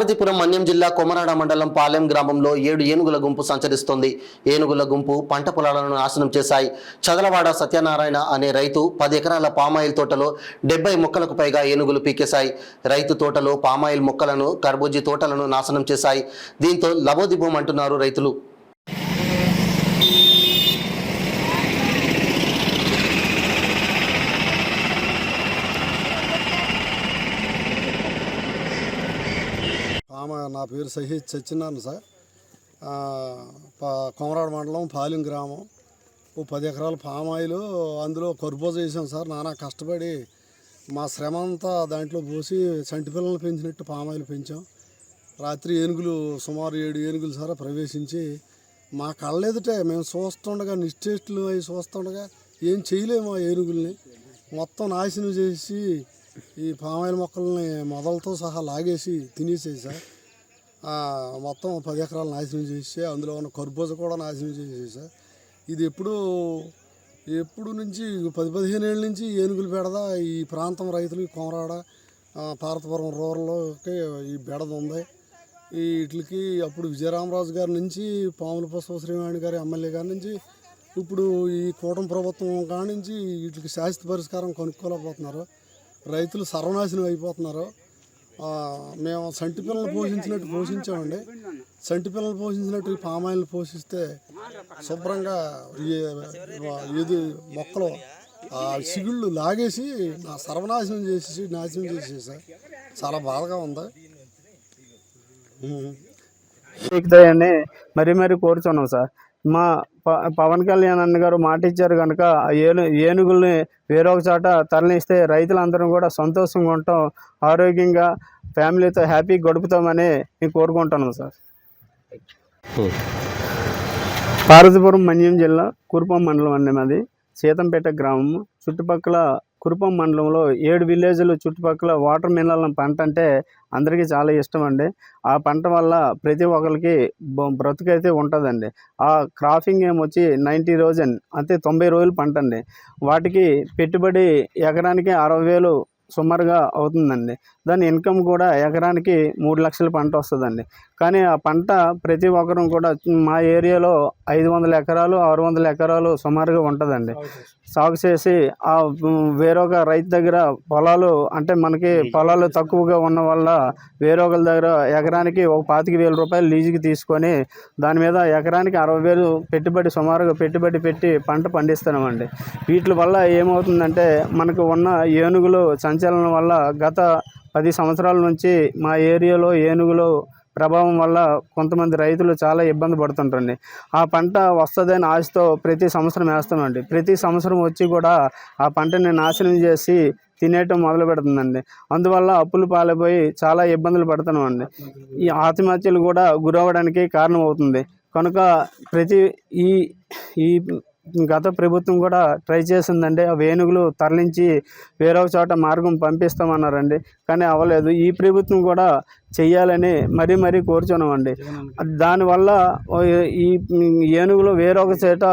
పార్వతీపురం మన్యం జిల్లా కొమరాడ మండలం పాలెం గ్రామంలో 7 ఏనుగుల గుంపు సంచరిస్తోంది. ఏనుగుల గుంపు పంట పొలాలను నాశనం చేశాయి. చదలవాడ సత్యనారాయణ అనే రైతు 10 ఎకరాల పామాయిల్ తోటలో 70 మొక్కలకు పైగా ఏనుగులు పీకేశాయి. రైతు తోటలో పామాయిల్ మొక్కలను, కర్బూజీ తోటలను నాశనం చేశాయి. దీంతో లబోదిబోం అంటున్నారు రైతులు. నా పేరు సహీద్ సత్యనారాయణ సార్. కొమరాడ మండలం పాలెం గ్రామం. 10 ఎకరాల పామాయిలు, అందులో కర్బూజ వేసాం సార్. నానా కష్టపడి మా శ్రమ అంతా దాంట్లో పోసి చంటి పిల్లలు పెంచినట్టు పామాయిలు పెంచాం. రాత్రి ఏనుగులు సుమారు 7 ఏనుగులు సార్ ప్రవేశించి మా కళ్ళెదుటే మేము చూస్తుండగా, నిశ్చేష్టులు అవి చూస్తుండగా ఏం చేయలేము. ఆ ఏనుగుల్ని మొత్తం నాశనం చేసి ఈ పామాయిల్ మొక్కల్ని మొదలతో సహా లాగేసి తినేసేది సార్. మొత్తం 10 ఎకరాలు నాశనం చేసి అందులో ఉన్న కర్బూజ కూడా నాశనం చేసేది సార్. ఇది ఎప్పుడు నుంచి 10-15 ఏళ్ళ నుంచి ఏనుగులు బెడద ఈ ప్రాంతం రైతులు కొమరాడ పార్వతీపురం రూరల్లోకి ఈ బెడద ఉంది. వీటికి అప్పుడు విజయరామరాజు గారి నుంచి, పాముల పుష్ప శ్రీవాణి గారి ఎమ్మెల్యే గారి నుంచి, ఇప్పుడు ఈ కూటమి ప్రభుత్వం కాడి నుంచి వీటికి శాశ్వత పరిష్కారం కనుక్కోలేకపోతున్నారు. రైతులు సర్వనాశనం అయిపోతున్నారు. మేము సంటి పిల్లలు పోషించినట్టు పోషించామండి. సంటి పిల్లలు పోషించినట్టు ఈ పామాయిల్ని పోషిస్తే శుభ్రంగా ఏది మొక్కలు సిగుళ్ళు లాగేసి సర్వనాశనం చేసేసారు. చాలా బాధగా ఉంది. మరీ కోరుచున్నాం సార్. మా పవన్ కళ్యాణ్ అన్న గారు మాట ఇచ్చారు కనుక ఏనుగుల్ని వేరొక చోట తరలిస్తే రైతులందరం కూడా సంతోషంగా ఉంటాం, ఆరోగ్యంగా ఫ్యామిలీతో హ్యాపీగా గడుపుతామని నేను కోరుకుంటున్నాను సార్. పార్వతీపురం మన్యం జిల్లా కురుపం మండలం అండి మాది. సీతంపేట గ్రామం. చుట్టుపక్కల కురుపం మండలంలో 7 విలేజ్లు చుట్టుపక్కల వాటర్ మినరల్ పంట అంటే అందరికీ చాలా ఇష్టం అండి. ఆ పంట వల్ల ప్రతి ఒక్కరికి బ్రతుకైతే ఉంటుందండి. ఆ క్రాపింగ్ ఏమొచ్చి 90,000 అంటే 90 రోజులు పంట అండి. వాటికి పెట్టుబడి ఎకరానికి 60,000 సుమారుగా అవుతుందండి. దాని ఇన్కమ్ కూడా ఎకరానికి 3 లక్షల పంట వస్తుందండి. కానీ ఆ పంట ప్రతి ఒక్కరూ కూడా మా ఏరియాలో 500 ఎకరాలు 600 ఎకరాలు సుమారుగా ఉంటుందండి. సాగు చేసి ఆ వేరొక రైతు దగ్గర పొలాలు అంటే మనకి పొలాలు తక్కువగా ఉన్న వల్ల వేరొకరి దగ్గర ఎకరానికి ఒక 25,000 రూపాయలు లీజుకి తీసుకొని దాని మీద ఎకరానికి 60,000 పెట్టుబడి సుమారుగా పెట్టుబడి పెట్టి పంట పండిస్తున్నామండి. వీటి వల్ల ఏమవుతుందంటే మనకు ఉన్న ఏనుగులు సంచలనం వల్ల గత 10 సంవత్సరాల నుంచి మా ఏరియాలో ఏనుగులు ప్రభావం వల్ల కొంతమంది రైతులు చాలా ఇబ్బంది పడుతుంటారండి. ఆ పంట వస్తుందని ఆశతో ప్రతి సంవత్సరం వేస్తామండి. ప్రతి సంవత్సరం వచ్చి కూడా ఆ పంటని నాశనం చేసి తినేయటం మొదలు పెడుతుందండి. అందువల్ల అప్పులు పాలైపోయి చాలా ఇబ్బందులు పడుతున్నామండి. ఈ ఆత్మహత్యలు కూడా గురవడానికి కారణం అవుతుంది. కనుక ఈ గత ప్రభుత్వం కూడా ట్రై చేసిందండి. ఆ ఏనుగులు తరలించి వేరొక చోట మార్గం పంపిస్తామన్నారండి. కానీ అవ్వలేదు. ఈ ప్రభుత్వం కూడా చెయ్యాలని మరీ కోరుచున్నామండి. దానివల్ల ఈ ఏనుగులు వేరొక చోట